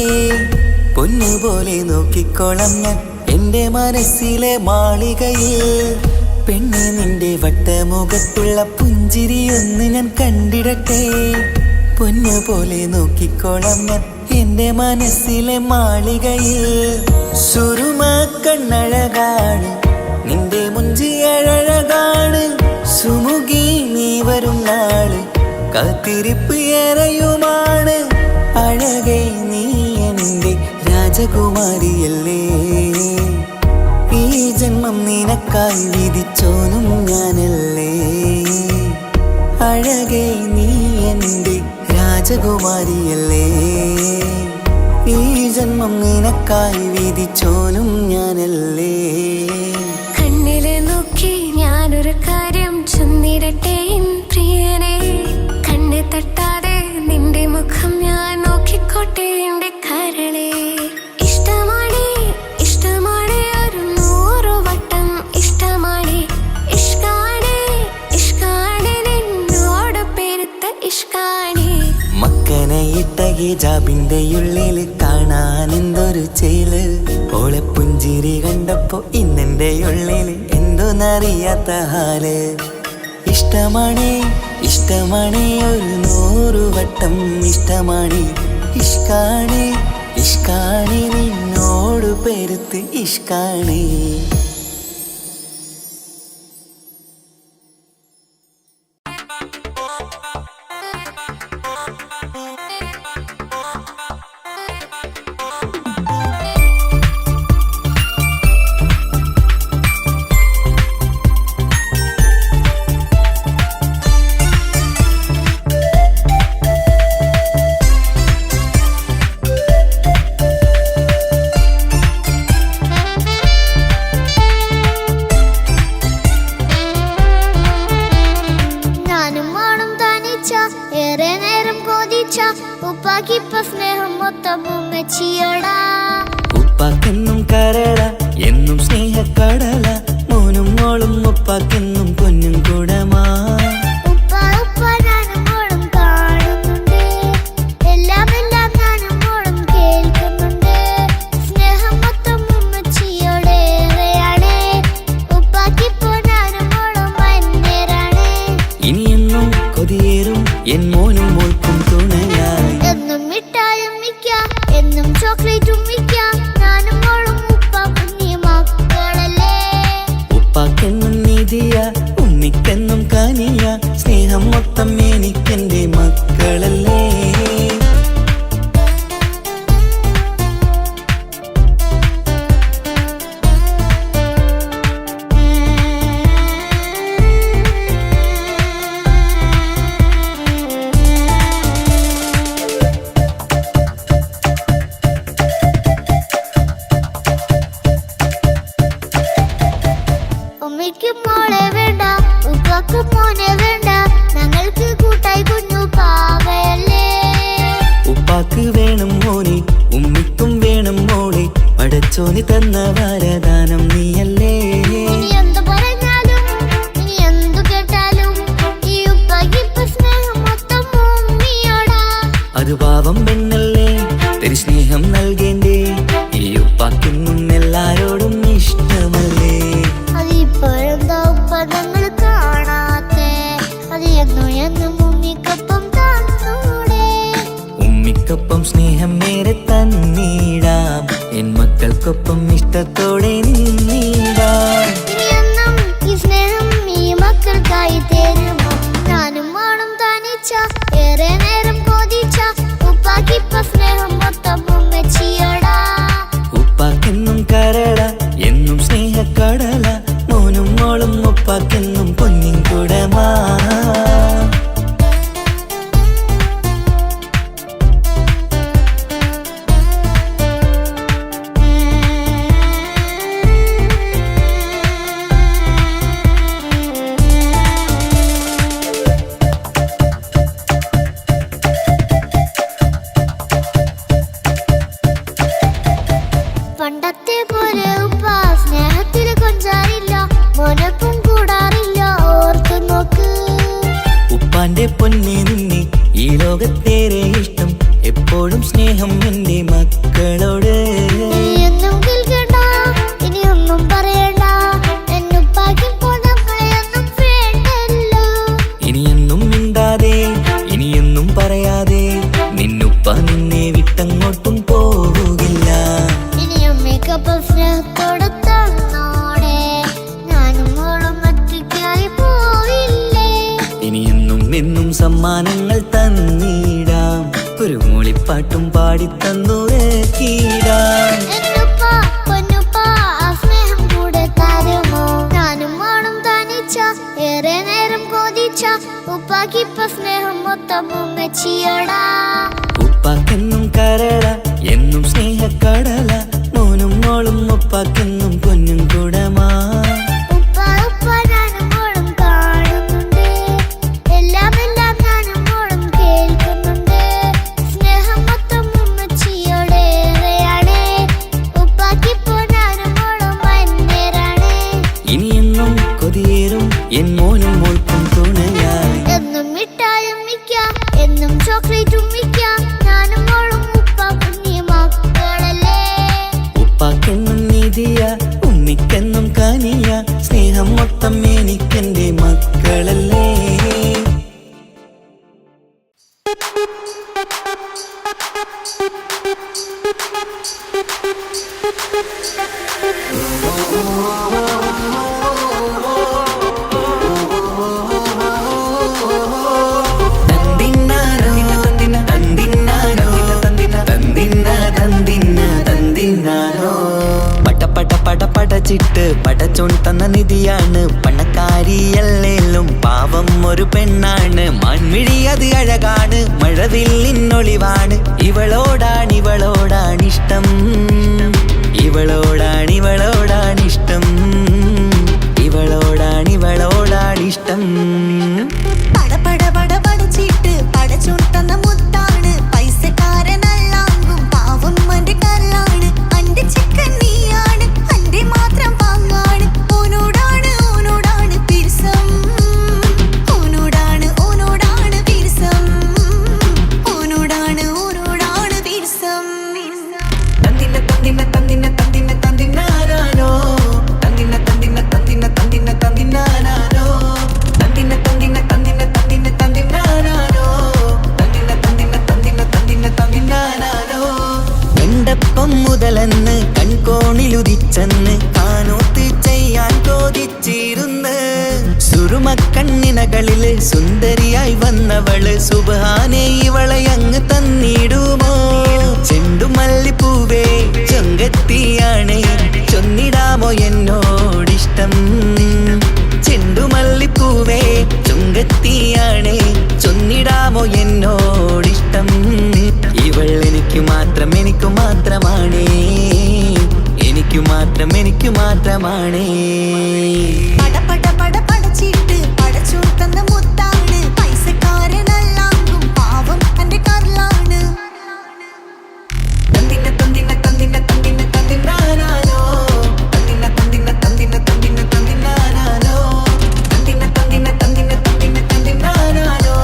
പൊന്നുപോലെ നോക്കിക്കോളാം ഞാൻ എൻ്റെ മനസ്സിലെ മാളികയിൽ. പെണ്ണെ നിന്റെ വട്ടമുഖത്തുള്ള പുഞ്ചിരിയൊന്ന് ഞാൻ കണ്ടിടട്ടെ. പൊന്നുപോലെ നോക്കിക്കോളാം ഞാൻ എൻ്റെ മനസ്സിലെ മാളികയിൽ. സുറുമ കണ്ണഴകാണ് നിന്റെ മുഞ്ചിയഴകാണ്. സുമുഖി നീ വരും നാള് കാത്തിരിപ്പ് ഏറെയുമാണ്. അഴകേ നീ എൻ്റെ രാജകുമാരിയല്ലേ. ഈ ജന്മം നിനക്കായി വിധിച്ചോനും ഞാനല്ലേ. അഴകേ നീ എൻ്റെ രാജകുമാരിയല്ലേ. ഈ ജന്മം നിനക്കായി വിധിച്ചോനും ഞാനല്ലേ. കണ്ണിലെ നോക്കി ഞാനൊരു കാര്യം ചൊന്നിടട്ടെ എൻ പ്രിയനെ. കണ്ണ് തട്ടാതെ നിന്റെ മുഖം ഞാൻ നോക്കിക്കോട്ടെ എന്റെ കരളെ. ഇഷ്ടമാണ് ഇഷ്ടമാണ് ഒരു 100 വട്ടം ഇഷ്ടമാണ്. ഇഷ്കാണ് ഇഷ്കാണ് നിന്നോട് പെരുത്ത ഇഷ്കാണ്. മക്കനെ ഇട്ട ഹിജാബിന്റെ ഉള്ളിൽ കാണാൻ എന്തൊരു ചേല്. ഓളെ പുഞ്ചിരി കണ്ടപ്പോ ഇന്നെന്റെ ഉള്ളിൽ എന്തോന്നറിയാത്ത ഹാല്. ഇഷ്ടമാണ് ഇഷ്ടമാണ് ഒരു 100 വട്ടം ഇഷ്ടമാണ്. ഇഷ്കാണ് ഇഷ്കാണ് നിന്നോട് പെരുത്ത് ഇഷ്കാണ്. ഉപ്പാക്കിപ്പ സ്നേഹം മൊത്തം ഉമ്മച്ചിയോടാ. ഉപ്പാക്കെന്നും കരള എന്നും സ്നേഹക്കടല. മോനും മോളും ഉപ്പാക്കെന്നും പൊന്നും കുടമാ. ഉപ്പ ഉപ്പ ഞാനും മോളും കാണുന്നുണ്ട്. എല്ലാം എല്ലാം ഞാനും മോളും കേൾക്കുന്നുണ്ട്. സ്നേഹം മൊത്തം ഉമ്മച്ചിയോടേറെയാണ്. ഉപ്പാക്കിപ്പോ ഞാനും മോളും അന്യരാണ്. ഇനിയെന്നും കൊതിയേറും എൻ മോനും മോൾക്കും തുണയായി. എന്നും മിഠായും മിക്കാം എന്നും ചോക്ലേറ്റും മിക്കാം. ഞാനും മോളും ഉപ്പ കുഞ്ഞി മക്കളല്ലേ. ഉപ്പാക്കെന്നും നീതിയ ഉമ്മിക്കെന്നും കാനിയ. സ്നേഹം മൊത്തം എനിക്കെന്റെ മക്കളല്ലേ. ഉമ്മയ്ക്ക് മോളെ വേണ്ട ഉപ്പാക്ക് മോനെ വേണ്ട. ഞങ്ങൾക്ക് കൂട്ടായി കുഞ്ഞു പാവയല്ലേ. ഉപ്പാക്ക് വേണം മോനെ ഉമ്മിക്കും വേണം മോളെ. പടച്ചോന് തന്ന വരദാനം നീയല്ലേ. ഇനി എന്തു പറഞ്ഞാലും ഇനി എന്തു കേട്ടാലും ഈ ഉപ്പാക്കിപ്പ സ്നേഹം മൊത്തം ഉമ്മിയോടാ. അത് പാവം പെണ്ണല്ലേ തെരി സ്നേഹം നൽകേണ്ടേ. ഈ ഉപ്പാക്കെന്നും എല്ലാരോടും ഇഷ്ടമല്ലേ. അതിപ്പോഴെന്താ ഉപ്പ ഞങ്ങൾ കാണാത്തെ. അത് എന്നും എന്നും ഉമ്മിക്കൊപ്പം തന്നൂടെ. ഉമ്മിക്കൊപ്പം സ്നേഹം നേരെ തന്നീടാം. എൻ മക്കൾക്കൊപ്പം ഇഷ്ടത്തോടെ നിന്നീടാം. ഇനിയെന്നും ഈ സ്നേഹം ഈ മക്കൾക്കായി തരുമോ. ഞാനും മോളും തനിച്ച ഏറെ നേരം കൊതിച്ച. ഉപ്പാക്കിപ്പ സ്നേഹം മൊത്തം ഉമ്മച്ചിയോടാ. ഉപ്പാക്കെന്നും കരള എന്നും സ്നേഹക്കടല. മോനും മോളും ഉപ്പാക്കെന്നും പൊന്നിൻ കുട. പൊന്നെ നിന്നെ ഈ ലോകത്തേറെ ഇഷ്ടം എപ്പോഴും സ്നേഹം എൻ്റെ മക്കളോട്. എന്നും കേൾക്കണ്ട ഇനിയൊന്നും പറയണ്ട എന്നുപ്പാക്കി പോണങ്ങളെയൊന്നും വേണ്ടല്ലോ. ഇനിയൊന്നും മിണ്ടാതെ ഇനിയൊന്നും പറയാതെ നിന്നുപ്പ നിന്നെ വിട്ടങ്ങോട്ടും പോവുകില്ല. ഇനിയും മേക്കപ്പ് സ്നേഹത്തോടെ തന്നോടെ ഞാനും മോളും ഒറ്റയ്ക്കായി പോയില്ലേ. ഇനിയെന്നും എന്നും സമ്മാനങ്ങൾ തന്നിടാം ഒരു മൂളിപ്പാട്ടും പാടി തന്നുറക്കിടാം. എന്നുപ്പാ പൊന്നുപ്പാ ആ സ്നേഹം കൂടെ തരുമോ? ഞാനും മോളും തനിച്ച ഏറെ നേരം കൊതിച്ച ഉപ്പാക്കിപ്പ സ്നേഹം മൊത്തം ഉമ്മച്ചിയോടാ. ഉപ്പാക്കെന്നും കരള എന്നും സ്നേഹക്കടല മോനും മോളും ഉപ്പാക്കെന്നും പൊന്നും കുടമാ. ഉപ്പ ഉപ്പ ഞാനും മോളും കാണുന്നുണ്ട് എല്ലാം എല്ലാം ഞാനും മോളും കേൾക്കുന്നുണ്ട്. സ്നേഹം മൊത്തം ഉമ്മച്ചിയോടേറെയാണ് ഉപ്പാക്കിപ്പോ ഞാനും മോളും വന്നേരാണ്. ഇനിയെന്നും കൊതിയേറും എൻ മോനും മോൾക്കും തുണയായി. എന്നും മിഠായും മിക്കാം എന്നും ചോക്ലേറ്റും മിക്കാം ഞാനും മോളും ഉപ്പ കുഞ്ഞി മക്കളല്ലേ. ഉപ്പാക്കെന്നും നിധിയ ഉമ്മിക്കെന്നും കനിയ സ്നേഹം മൊത്തം എനിക്കെന്റെ മക്കളല്ലേ. പടച്ചിട്ട് പടച്ചോൻ തന്ന നിധിയാണ് പണക്കാരിയല്ലേലും പാവം ഒരു പെണ്ണാണ്. മാൻമിഴി അത് അഴകാണ് മഴവില്ലിന്നൊളിവാണ്. ഇവളോടാണിഷ്ടം ഇവളോടാണിഷ്ടം ഇവളോടാണിഷ്ടം. പടച്ചിട്ട് പടച്ചോൻ തന്ന മുത്താണ് പൈസക്കാരനല്ലാങ്കും പാവം അന്റെ കല്ലാണ്. അന്റെ ചിക്കൻ നീയാണ് അന്റെ മാത്രം പാങ്ങാണ്. ഓനോടാണ് പിരിസം ഓനോടാണ് പിരിസം ഓനോടാണ് പിരിസം. തന്തിന തന്തിന തന്തിന തന്തിന തന്തിനാനോ തന്തിന തന്തിന തന്തിന തന്തിന തന്തിനാനോ തന്തിന തന്തിന തന്തിന തന്തിന തന്തിനാനോ തന്തിന തന്തിന തന്തിന തന്തിന തന്തിനാനോ. കണ്ടപ്പം മുതലെന്ന് കൺകോണിലുദിച്ചെന്ന് കാനോത്ത് ചെയ്യാൻ ചോദിച്ചിരുന്ന് സുറുമക്കണ്ണിനകളില് സുന്ദരിയായി വന്നവള് സുബ്ഹാനേ ഇവളെ അങ്ങ് തന്നിടുമോ? ചെണ്ടുമല്ലിപ്പൂവേ ചൊങ്കത്തിയാണ് ചൊന്നിടാമോ എന്നോടിഷ്ടം. ചെണ്ടുമല്ലിപ്പൂവേ ചൊങ്കത്തിയാണ് ചൊന്നിടാമോ എന്നോടിഷ്ടം. ഇവൾ എനിക്ക് മാത്രമാണേ എനിക്ക് മാത്രമാണേ. പടച്ചിട്ട് പടച്ചോൻ തന്ന മുത്താണ് പൈസക്കാരനല്ലാങ്കും പാവം അന്റെ കല്ലാണ്. തന്തിന തന്തിന തന്തിന തന്തിന തന്തിനാനോ തന്തിന തന്തിന തന്തിന തന്തിന തന്തിനാനോ തന്തിന തന്തിന തന്തിന തന്തിന തന്തിനാനോ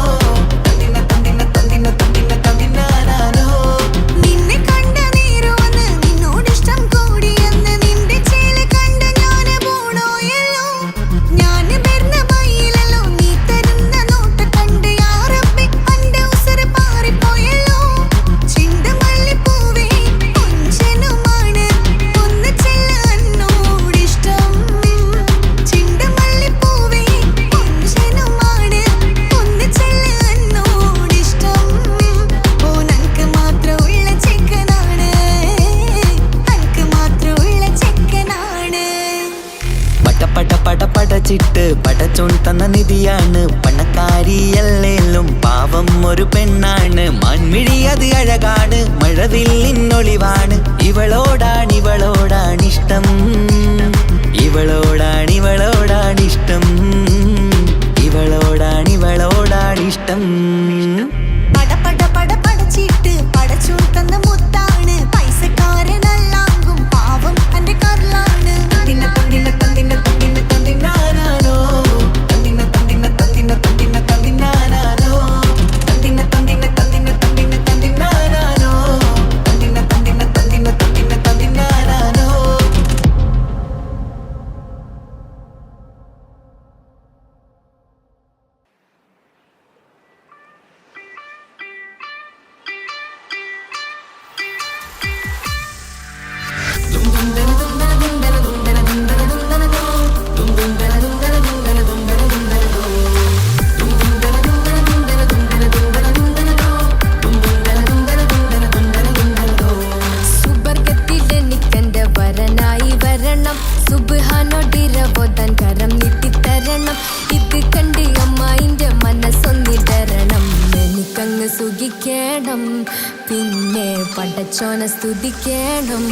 തന്തിന തന്തിന തന്തിന തന്തിന തന്തിനാനോ. നിന്നെ കണ്ട നേരമെന്ന് നിന്നോടിഷ്ടം കൂടിയെന്ന് നിന്റെ ചേല കണ്ട ഞാന് പോണോയല്ലോ. ഞാന് വരുന്ന മയിലല്ലോ നീ തരുന്ന നോട്ട കണ്ട് യാ റബ്ബി അന്റെ ഉസര പാറിപ്പോയല്ലോ. ചെണ്ടുമല്ലിപ്പൂവേ കൊഞ്ചനുമാണ് ഒന്ന് ചെല്ല എന്നോടിഷ്ടം. ചെണ്ടുമല്ലിപ്പൂവേ കൊഞ്ചനുമാണ് ഒന്ന് ചെല്ല എന്നോടിഷ്ടം. ഓനക്ക് മാത്രമുള്ള ചെക്കനാണ് അനക്ക് മാത്രമുള്ള ചെക്കനാണ്. പടച്ചിട്ട് പടച്ചോൻ തന്ന നിധിയാണ് പണക്കാരിയല്ലേലും പാവം ഒരു പെണ്ണാണ്. മാൻമിഴി അത് അഴകാണ് മഴവില്ലിന്നൊളിവാണ്. ഇവളോടാണിഷ്ടം ഇവളോടാണിഷ്ടം ഇവളോടാണിഷ്ടം. പടച്ചിട്ട് പടച്ചോൻ തന്ന മുത്താണ് പൈസക്കാരനല്ലാങ്കും പാവം അന്റെ കല്ലാണ്. തന്തിന തന്തിന തന്തിന തന്തിന തന്തിനാനോ തന്തിന തന്തിന തന്തിന തന്തിന തന്തിനാനോ സുഖിക്കണം, പിന്നെ പടച്ചോനെ സ്തുതിക്കണം.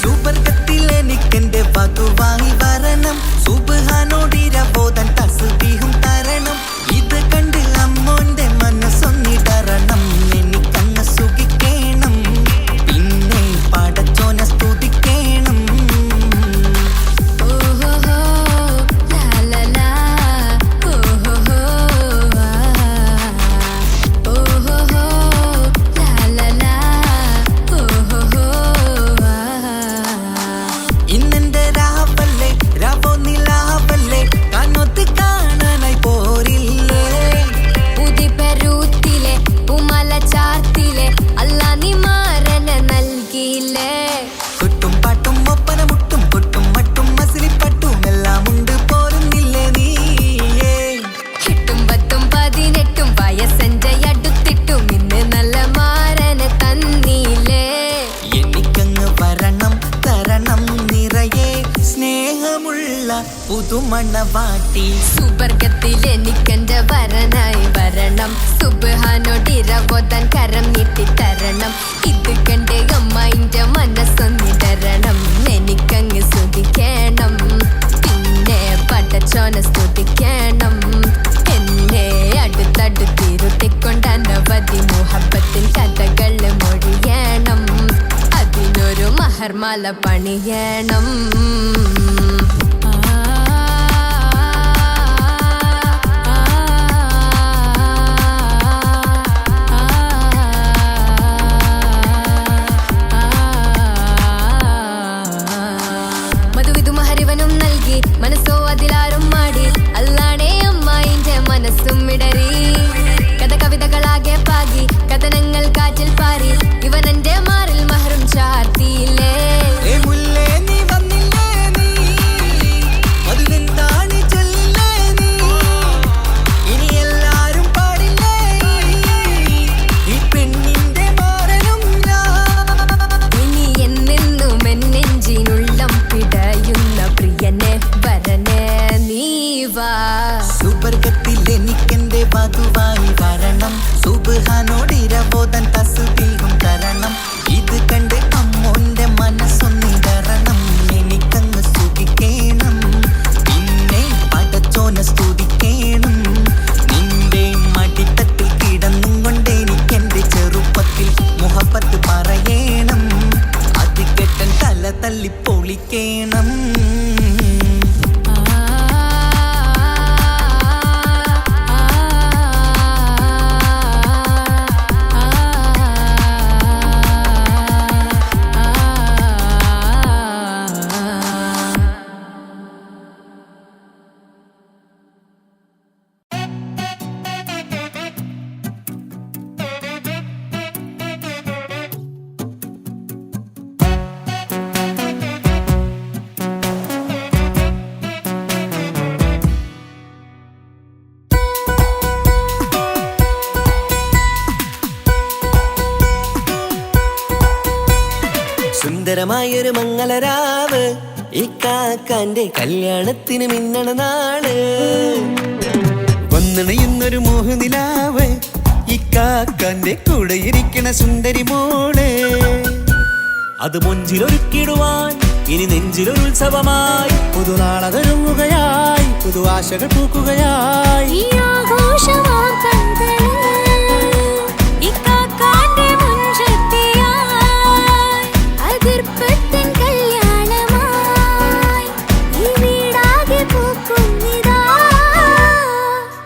സുബർഗത്തിൽ എനിക്കെന്റെ വധുവായി വരണം, സുബ്ഹാനോടിരബോധൻ തസ്ബീഹും തരണം. ഇത് കണ്ട് അമ്മോന്റെ മനസ്സൊന്നിടറണം, എനിക്കങ്ങ് സുഖിക്കണം, പിന്നെ പടച്ചോനെ സ്തുതിക്കണം. ഓഹോഹോ ലാലലാ, ഓഹോഹോ ഓഹോഹോ ലാലലാ, ഓഹോഹോ. ഇന്നെന്റെ രാവല്ലേ രാവോ നിലാവല്ലേ, കണ്ണൊത്ത് കാണാനായി പോരില്ലേ. ഉദിപെരൂത്തിലെ ഉമല ചാർത്തിലെ അല്ലാ നീ മാരനെ നൽകിയില്ലേ. കുട്ടും പാട്ടും ഒപ്പന മുട്ടും കൊട്ടും മട്ടും മസിലിപ്പട്ടും എല്ലാം ഉണ്ട് പോരുന്നില്ലേ നീയേ. 8ഉം 10ഉം 18ഉം വയസ്സെന്റെ അടുത്തിട്ടും ഇന്ന് നല്ല മാരനെ തന്നീലേ. എനിക്കങ്ങ് വരണം തരണം നിറയെ സ്നേഹമുള്ള പുതുമണവാട്ടി. സുബർഗത്തിൽ എനിക്കെന്റെ വരനായി വരണം, സുബ്ഹാനോടിരബോധൻ കരം നീട്ടിത്തരണം. ഇത് കണ്ട് അമ്മയിന്റെ മനസ്സൊന്നിടരണം, എനിക്കങ്ങ് സുഖിക്കണം, പിന്നെ പടച്ചോനെ സ്തുതിക്കണം. എന്നെ അടുത്തടുത്തിരുത്തിക്കൊണ്ട് അനവധി മുഹബത്തിൻ കഥകൾ മൊഴിയണം, അതിനൊരു മഹർമാല പണിയണം. മധുവിധു മഹരിവനും നൽകി, മനസ്സോ അതിലാരും മാടി, അല്ലാണേ അമ്മായിന്റെ മനസ്സും ഇടറി. കഥ കവിതകളാകെ പാകി, കഥനങ്ങൾ കാറ്റിൽ പാറി, ഇവനെന്റെ മാറിൽ മഹറും ചാർത്തിയില്ലേ. ഏ മുല്ലേ നീ വന്നില്ലേ നീ, മധുവെന്താണ് ചൊല്ലില്ലേ നീ, ഇനി എല്ലാരും പാടില്ലേ ഈ പെണ്ണിന്റെ മാറനും ഞാൻ. ഇനി എന്നെന്നും എന്നെഞ്ചിനുള്ളം പിടയുന്ന പ്രിയനെ വരനെ നീ വാ. സുബർഗത്തിൽ എനിക്കെന്റെ വധുവായി വരണം, സുബ്ഹാനോടിരബോധൻ തസ്ബീഹും തരണം. ഇത് കണ്ട് അമ്മോന്റെ മനസ്സൊന്നിടറണം, എനിക്കങ്ങ് സുഖിക്കണം, പിന്നെ പടച്ചോനെ സ്തുതിക്കണം. നിന്റെ മടിത്തട്ടിൽ കിടന്നും കൊണ്ട് എനിക്കെന്റെ ചെറുപ്പത്തിൽ മുഹബത്ത് പറയണം, അത് കെട്ടൻ തല തല്ലി പൊളിക്കണം. സുന്ദരമായൊരു മംഗളരാവ്, ഈ കാക്കാന്റെ കല്യാണത്തിന് മിന്നണ നാള്. വന്നണയുന്നൊരു മോഹനിലാവ്, ഈ കാക്കാന്റെ കൂടെ ഇരിക്കണ സുന്ദരി മോള്. അത് മൊഞ്ചിലൊരുക്കിടുവാൻ ഇനി നെഞ്ചിലൊരു ഉത്സവമായി, പുതുനാളതൊരുങ്ങുകയായി, പുതുവാശകൾ പൂക്കുകയായി. ഈ ആഘോഷമാം കൺകളിൽ ഇക്കാക്കാന്റെ മുൻചെത്തിയായി, അതിർപ്പത്തിൻ കല്യാണമായി ഈ വീടാകെ പൂക്കുന്നിതാ.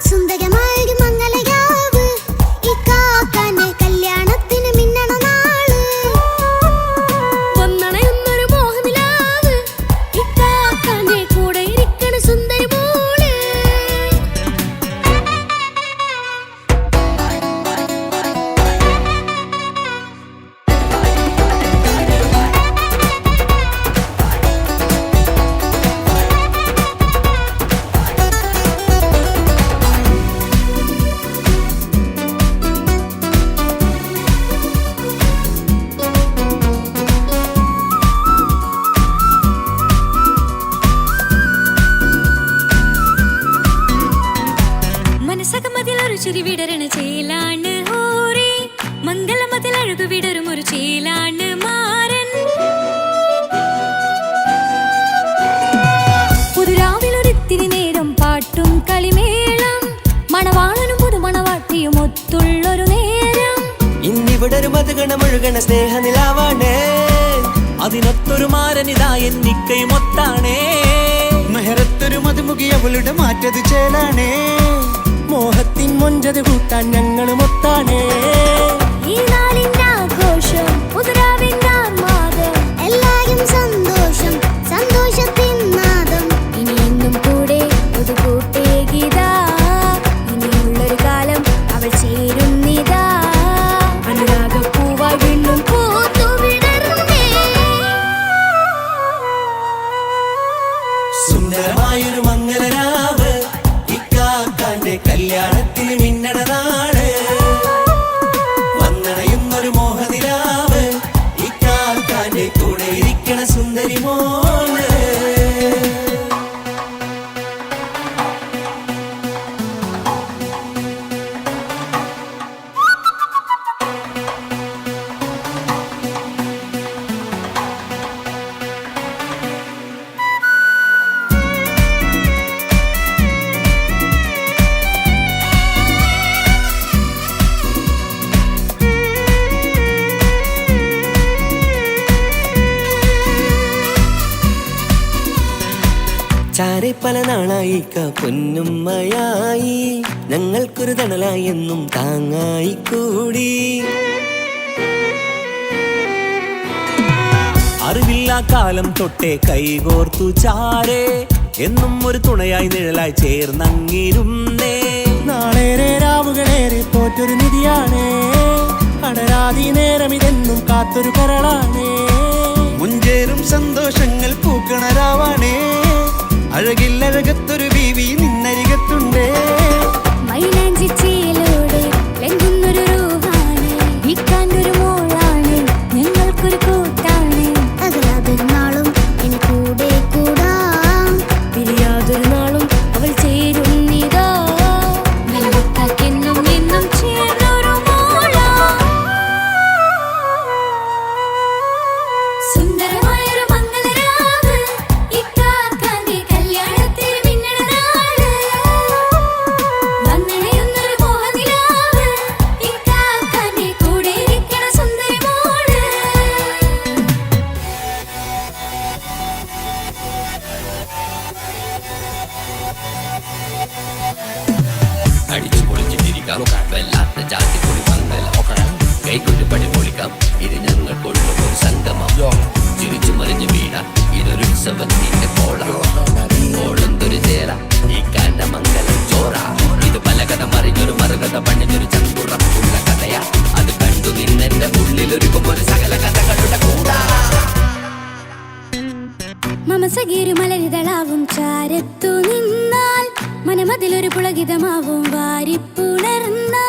സുന്ദരമായൊരു മംഗളരാവ്, ഈ കാക്കാന്റെ കല്യാണത്തിന് മിന്നണ നാള്. വന്നണയുന്നൊരു മോഹനിലാവ്, ഇക്കാക്കാന്റെ കൂടെ ഇരിക്കണ സുന്ദരി മോള്. മനസകമതിലൊരു ചിരി വിടരണ ചേലാണ് ഹോറി മംഗളമതിൽ അഴകു വിടരും ഒരു ചേലാണ് മാരൻ പുതുരാവിലൊരിത്തിരി നേരം പാട്ടും കളിമേളം മണവാളനും പുതുമണവാട്ടിയും ഒത്തുള്ളൊരു നേരം ഇന്നിവിടെ ഒരു മധുഗണമൊഴുകണ സ്നേഹനിലാവാണേ അതിനൊത്തൊരു മാരനിതാ എന്നിക്കയും ഒത്താണേ മെഹറത്തൊരു മധുമുഖി അവളുടെ മാറ്റത് ചേലാണേ മോഹത്തിൻ മൊഞ്ചത് കൂട്ടാൻ ഞങ്ങളും ഒത്താണേ ഈ നാളിന്റെ ആഘോഷം പുതുരാവിന്റെ ആർമാദം എല്ലാരും സന്തോഷം സന്തോഷത്തിൻ നാദം ഇനി എന്നും കൂടെ പുതുകൂട്ടേ ഗീതാ ഇനിയുള്ളൊരു കാലം അവൾ ചേരുന്നിതാ അനുരാഗപ്പൂവായി വീണ്ടും പൂത്തു വിടർന്നേ സുന്ദരമായൊരു മംഗളരാവ് ഇക്കാക്കാന്റെ കല്യാണത്തിന് മിന്നണ നാട് വന്നണയുന്നൊരു മോഹനിലാവ് ഇക്കാക്കാന്റെ കൂടെ ഇരിക്കണ സുന്ദരി മോള് ചാരെ പല നാളായി പൊന്നുമ്മയായി ഞങ്ങൾക്കൊരു തണലായി എന്നും താങ്ങായി കൂടി അറിവില്ലാ കാലം തൊട്ടേ കൈകോർത്തു ചാരെ എന്നും ഒരു തുണയായി നിഴലായി ചേർന്നങ്ങിരുന്നേ നാളേറെ രാവുകളേറെ പോറ്റൊരു നിധിയാണേ അടരാതി നേരം ഇതെന്നും കാത്തൊരു കരളാണേ മുഞ്ചേറും സന്തോഷങ്ങൾ പൂക്കണരാവാണേ അഴകില്ലഴകത്തൊരു ബീവി നിന്നരികത്തുണ്ടേ മൈലാഞ്ചി ചേലോടെ ലംഘുന്നൊരു റൂഹാണ് വിക്കാണ്ടൊരു മോളാണ് ഞങ്ങൾക്കൊരു കൂട്ടാണ് അകലാതൊരു നാളും ഇനി കൂടെ കൂടാം പിരിയാതൊരു നാളും അവൾ ചേരുന്നിതാ നൽകുത്താക്കെന്നും എന്നും ചേർന്നൊരു മോള സുന്ദരമായൊരു മംഗളരാവ് ഇക്കാക്കാന്റെ കല്യാണത്തിന് മിന്നണ നാള് വന്നണയുന്നൊരു മോഹനിലാവ് ഇക്കാക്കാന്റെ കൂടെ ഇരിക്കണ സുന്ദരി മോള് അടിച്ചു പൊളിച്ചിട്ടിരിക്കാം വല്ലാത്ത ജാതി പൊളി മംഗലം കൈകൊണ്ട് പണി പൊളിക്കാം ഇത് ഞങ്ങൾക്കുള്ള ഒരു സംഗമം ചിരിച്ചു മറിഞ്ഞു വീണ ഇതൊരു ഉത്സവത്തിന്റെ കോളന്തൊരു ചേര ഈ കാണ്ട മംഗലം ചോറ ഇത് പലകഥ മറിഞ്ഞൊരു മറുകഥ പണിഞ്ഞൊരു ചങ്കുറപ്പുള്ള കഥയാ അത് കണ്ടു നിന്നെന്റെ ഉള്ളിലൊരുക്കും ഒരു സകല കഥകളുടെ കൂടാ മമസഗീരു മലരിതളാവും ചാരത്തു നിന്നാൽ മനമതിലൊരു പുളകിതമാവും വാരിപ്പുണർന്നാൽ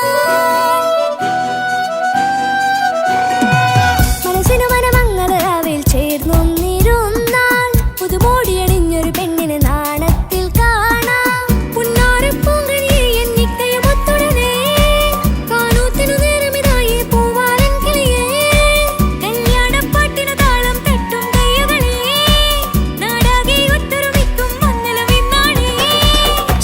മനസ്സിനു മനമംഗളരാവിൽ ചേർന്നൊന്നിരുന്നാൽ പുതുമോടിയണിഞ്ഞൊരു പെണ്ണിന് നാണത്തിൽ കാണാം പുന്നാരപ്പൂങ്കണിയെ എന്നിക്കയും ഒത്തുടനെ കാനൂത്തിനു നേരമിതായി പൂവാലൻ കിളിയേ കല്യാണപ്പാട്ടിനു താളം തട്ടും കയ്യുകളെ നാടാകെ ഒത്തൊരുമിക്കും മംഗളമെന്നാണേ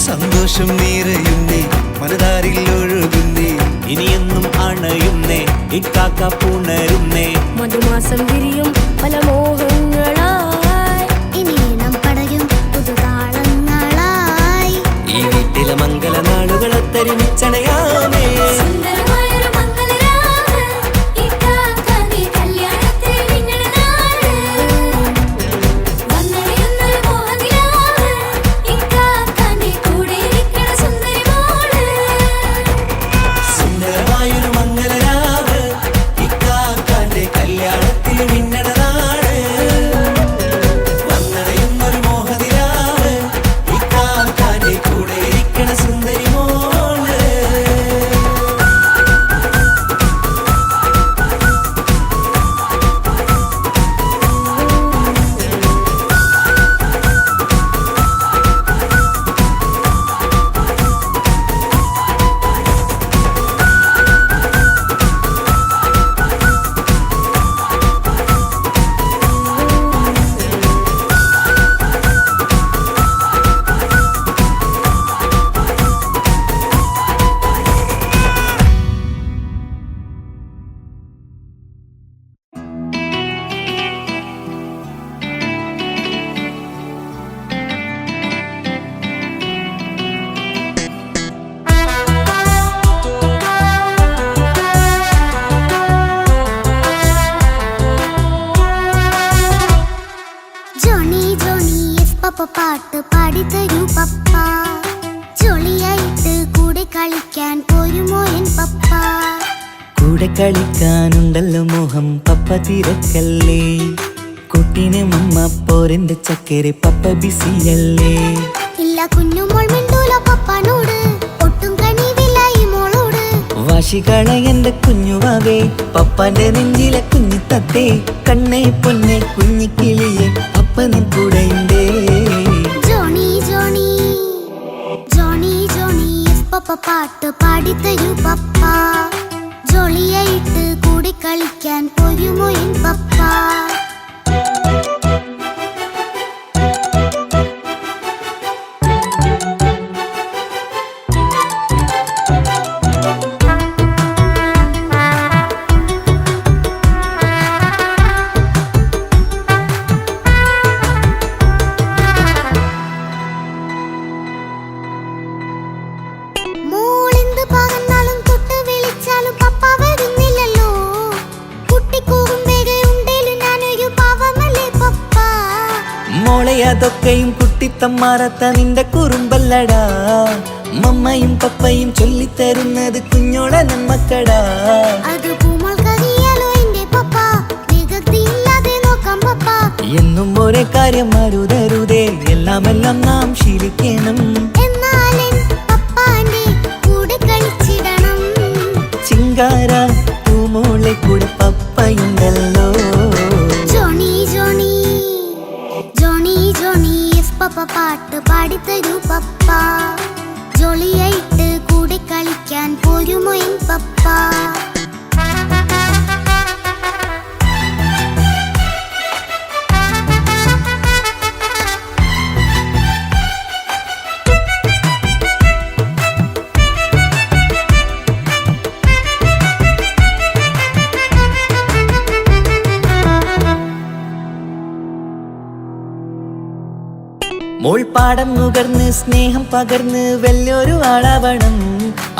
സന്തോഷം നിറയുന്നേ മനതാരിൽ ഒഴുകുന്നേ ഇനിയെന്നും അണയുന്നേ ഇക്കാക്ക പുണരുന്നേ മധുമാസം വിരിയും പല മോഹങ്ങളായി ഇനി നാം പടയും പുതുതാളങ്ങളായി ഈ വീട്ടിലെ മംഗളനാളുകളൊത്തരിമിച്ചണയാമേ സുന്ദരമായൊരു മംഗളരാവ് ഇക്കാക്കാന്റെ കല്യാണത്തിന് മിന്നണ നാള് വന്നണയുന്നൊരു മോഹനിലാവ് ഇക്കാക്കാന്റെ കൂടെ ഇരിക്കണ സുന്ദരി മോള് സുന്ദരമായൊരു മംഗളരാവ് ഇക്കാക്കാന്റെ കല്യാണത്തിന് മിന്നണ നാട് വന്നണയുന്നൊരു മോഹനിലാവ് ഇക്കാക്കാന്റെ കൂടെ ഇരിക്കണ സുന്ദരി മോള് പപ്പ പാട്ട് പാടിത്തരൂ പപ്പ ജോളിയായിട്ട് കൂടെ കളിക്കാൻ പോരുമോ എൻ പപ്പ കൂടെ കളിക്കാനുണ്ടല്ലോ മോഹം പപ്പ തിരക്കല്ലേ കുട്ടീനെ മമ്മ പോരെന്റെ ചക്കരെ പപ്പ ബിസിയല്ലേ ഇല്ല കുഞ്ഞുമോൾ മിണ്ടൂല പപ്പനോട് ഒട്ടും കണിവില്ല ഈ മോളോട് വാശികള എന്റെ കുഞ്ഞുവാവേ പപ്പാന്റെ നെഞ്ചിലെ കുഞ്ഞു തത്തേ കണ്ണേ പൊന്നെ കുഞ്ഞിക്കിളിയെ അപ്പനും കൂടെയുണ്ടേ ജോണി ജോണി ജോണി ജോണി പപ്പ പാട്ട് പാടിത്തരൂ പപ്പ ജോളിയായിട്ട് കൂടെ കളിക്കാൻ പോരുമോ എൻ പപ്പ അതൊക്കെയും കുട്ടിത്തമ്മാറത്ത നിന്റെ കുറുമ്പല്ലടാ മമ്മയും പപ്പയും ചൊല്ലിത്തരുന്നത് കുഞ്ഞോളെ നമ്മക്കടാ എന്നും ഒരേ കാര്യം അരുതരുതേ എല്ലാമെല്ലാം നാം ശീലിക്കണം ചിങ്കാര പൂമോളെ കൂടെ പപ്പയുണ്ടല്ലോ പപ്പ പാട്ട് പാടിത്തരൂ പപ്പ ജോളിയായിട്ട് കൂടെ കളിക്കാൻ പോരുമോ എൻ പപ്പ മോൾപ്പാടം നുകർന്ന് സ്നേഹം പകർന്ന് വലിയൊരു ആളാവണം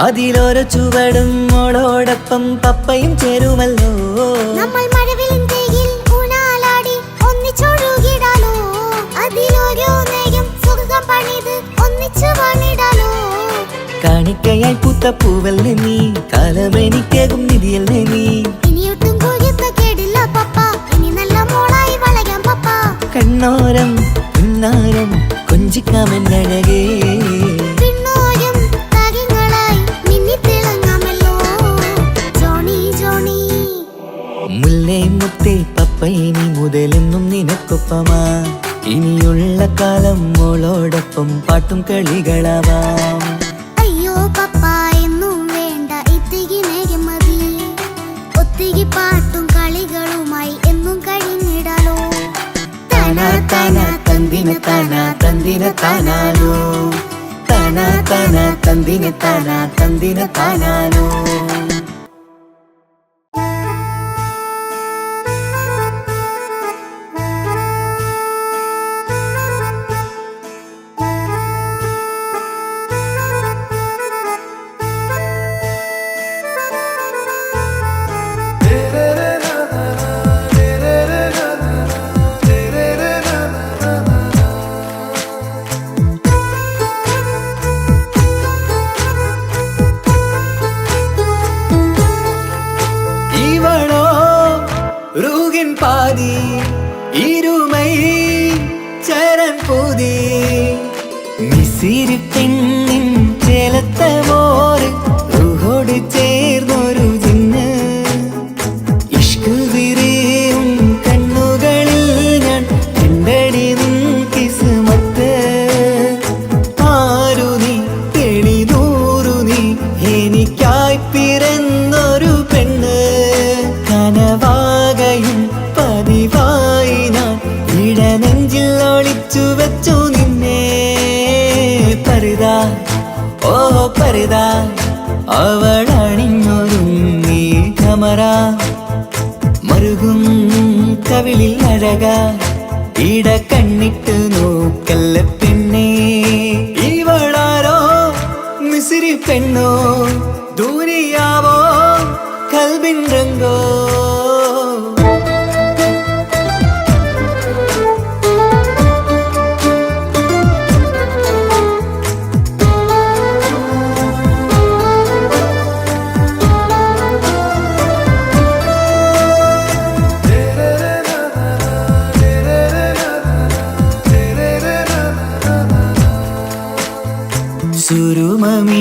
അതിലോരോ ചുവടും മോളോടൊപ്പം പപ്പയും ചേരുമല്ലോ നമ്മൾ മഴവിലിൻ ഊനാലാടി ഒന്നിച്ചൊഴുകിടാലോ അതിലോരോ നേരം സുഖം പണിത് ഒന്നിച്ചു വാണിടാലോ കാണിക്കയായി പൂത്ത പൂവല്ലേ നീ കാലമെനിക്കേകും നിധിയല്ലേ നീ ഇനിയൊട്ടും കുരുത്ത കേടില്ല പപ്പ ഇനി നല്ല മോളായി വളരാം പപ്പ കണ്ണോരം പിന്നാരം കൊഞ്ചിക്കാമെന്നഴകേ പിന്നോരം താരങ്ങളായി മിന്നിത്തിളങ്ങാമല്ലോ ജോണി ജോണി മുല്ലേ മുത്തേ പപ്പ ഇനി മുതലെന്നും നിനക്കൊപ്പമാ ഇനിയുള്ള കാലം മോളോടൊപ്പം പാട്ടും കളികളാവാം അയ്യോ പപ്പ എന്നും വേണ്ട ഇത്തിരി നേരം മതി ഒത്തിരി പാട്ടും കളികളുമായി എന്നും കഴിഞ്ഞിടാലോ താനാ താനാ തന്ദിന താനാ തന്ദിന താനാനോ താനാ താനാ തന്ദിന താനാ തന്ദിന താനാനോ பாதி இருமை சரண் போதி மிசிறு பெண்ணின் ചേലത്തെ മോര് റൂഹോട് ചേർന്നൊരു ജിന്ന് ഇഷ്ക് വിരിയും കണ്ണുകളിൽ ഞാൻ കണ്ടടി നിൻ കിസ്മത്ത് ആരു നീ തെളിനൂറു നീ എനിക്കായി പിറന്നൊരു പെണ്ണ് കനവാകയും പതിവായി ഞാൻ ഇടനെഞ്ചിൽ ഒളിച്ചു വെച്ചു നിന്നെ പരിതാ ഓ പരിതാ അവളണിഞ്ഞൊരുങ്ങി കമറ മറുകും കവിളിൽ അഴക ഇട കണ്ണിട്ട് നോക്കല്ല പെണ്ണേ ഇവളാരോ മിസിരി പെണ്ണോ ദൂരിയാവോ കൽബിൻ രംഗോ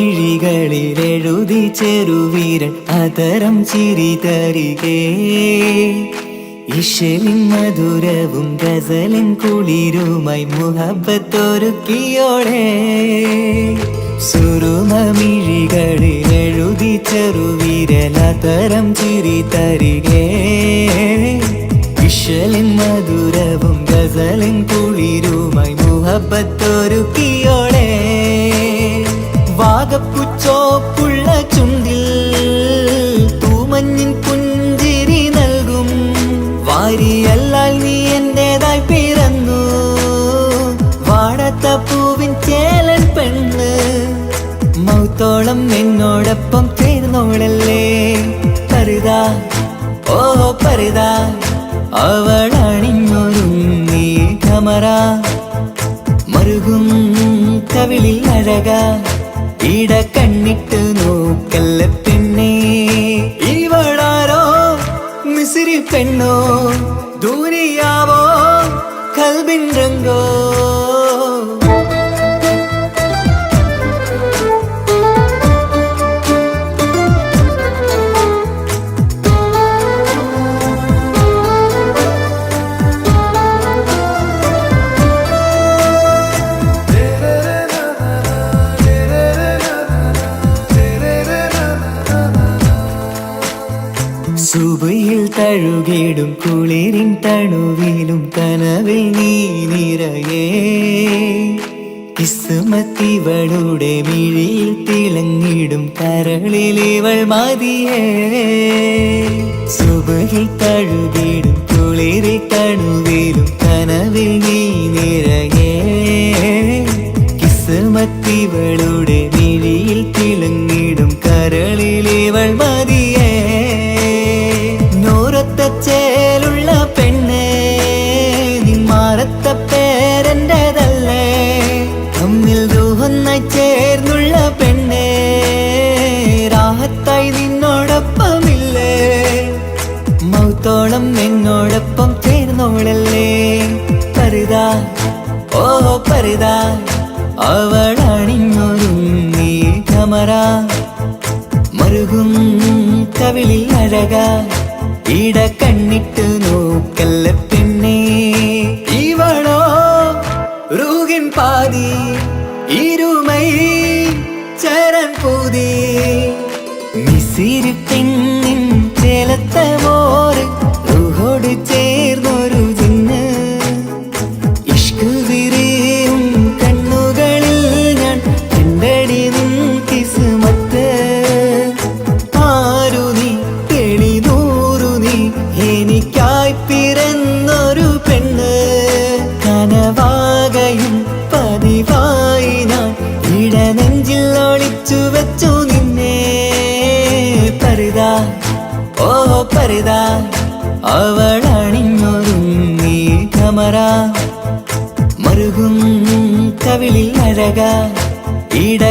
മിഴികളിൽ എഴുതി ചെറുവീരൻ അതരം ചിരി തരികേ ഇശലിൻ മധുരവും ഗസലിൻ കുളിരുമായി മുഹബത്തൊരുക്കിയോടെ സുറുമ മിഴികളിൽ എഴുതി ചെറുവീരൻ അതരം ചിരി തരികേ ഇശലിൻ മധുരവും ഗസലിൻ കുളിരുമായി മുഹബത്തൊരുക്കിയോടെ വാഗപ്പുച്ചോപ്പുള്ള ചുണ്ടിൽ തൂമഞ്ഞിൻ പുഞ്ചിരി നൽകും വാരിയല്ലാൽ നീ എന്റേതായി പിറന്നു വാടാത്ത പൂവിൻ ചേലൻ പെണ്ണ് മൗത്തോളം എന്നോടൊപ്പം ചേർന്നോളല്ലേ പരിതാ ഓ പരിതാ അവളണിഞ്ഞൊരുങ്ങി കമറ മറുകും കവിളിൽ അഴക ഇട കണ്ണിട്ട് നോക്കല്ല പെണ്ണേ ഇവളാരോ മിസിരി പെണ്ണോ ദൂരിയാവോ കൽബിൻ രംഗോ സുബയിൽ തഴുകിടും കുളിരിൻ തണുവിലും കനവിൽ നീ നിറയേ കിസ്മത്തിവളുടെ മിഴിയിൽ തിളങ്ങിടും കരളിൽ ഇവൾ മതിയേ സുബയിൽ തഴുകിടും കുളിരിൻ തണുവിലും കനവിൽ നീ നിറയേ കിസ്മത്തിവളുടെ മിഴിയിൽ തിളങ്ങിടും കരളിൽ ഇവൾ മതിയേ ചേലുള്ള പെണ്ണേ നിന്മാറത്ത പേരെന്റേതല്ലേ തമ്മിൽ ദൂഹൊന്നായി ചേർന്നുള്ള പെണ്ണേ രാഹത്തായി നിന്നോടൊപ്പമില്ലേ മൗത്തോളം എന്നോടൊപ്പം ചേർന്നോളല്ലേ പരിതാ ഓ പരിതാ അവളണിഞ്ഞൊരുങ്ങി കമറ മറുകും കവിളിൽ അഴക ഇട കണ്ണിട്ട് നോക്കല്ല പെണ്ണേ ഇവളോ റൂഹിൻ പാതി ഇരുമൈ ചരൻ പൂതി മിസിരി പെണ്ണിൻ ചേലത്ത മോറ് റൂഹോട് ചേർന്നൊരു ജിന്ന് ഇഷ്ക് വിരിയും കണ്ണുകളിൽ ഞാൻ കണ്ടടി നിൻ കിസ്മത്ത് ആരു നീ എനിക്കായി പിറന്നൊരു പെണ്ണ് കനവാകയും പതിവായി ഞാൻ ഇടനെഞ്ചിൽ ഒളിച്ചു വെച്ചു നിന്നെ പരിതാ ഓ പരിതാ അവളണിഞ്ഞൊരുങ്ങി കമറ മറുകും കവിളിൽ അഴക ഇട